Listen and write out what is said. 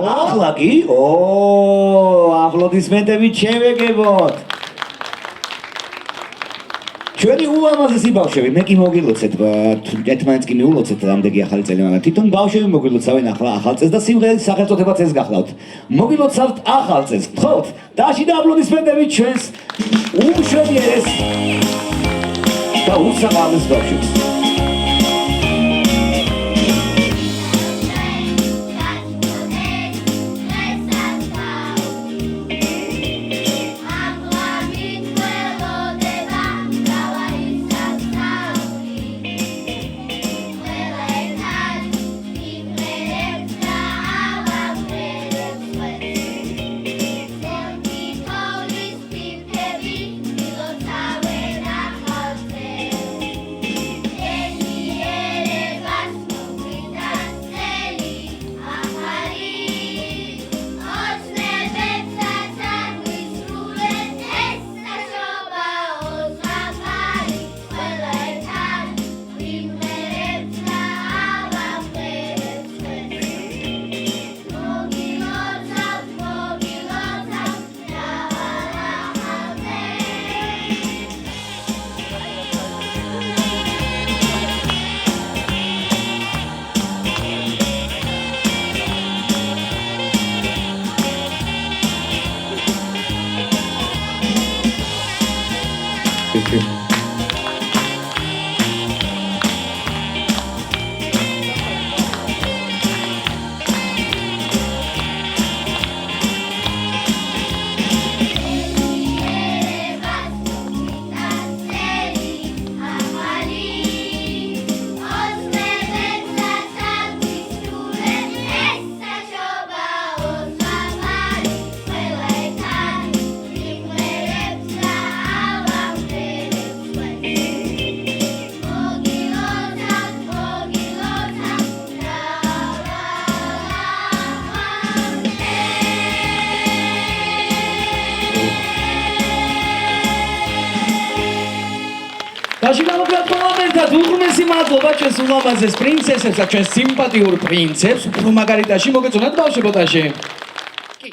ახლა კი? აპლოდისმენტები შევეგებოთ. ჩვენი ულამაზესი ბავშვები, მე კი მოგილოცეთ, ერთმანეთს კი მიულოცეთ რამდენი ახალი წელი, მაგრამ თვითონ ბავშვები მოგილოცავენ ახალ წელს და სიმღერის სახელწოდებაც ეს გახლავთ. მოგილოცავთ ახალ წელს, გთხოვთ, დაში და აპლოდისმენტები ჩვენს უმშვენიერეს და უსამართლეს ბავშვებს.Აშიგამოგრად მომენტად უღრმესი მადლობა ჩვენს ულამაზეს პრინცესებს და ჩვენს სიმპათიურ პრინცებს. უფრო მაგარი დაში მოგეწონათ ბავშვებო დაში.